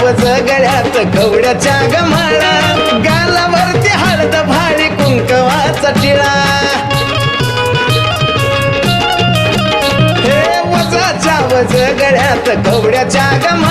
वज गळ्यात कवड्याच्या गमाळा गालावरती हळद भारी कुंकवाचा टिळा हे वजाच्या वज गळ्यात कवड्याच्या गमाळा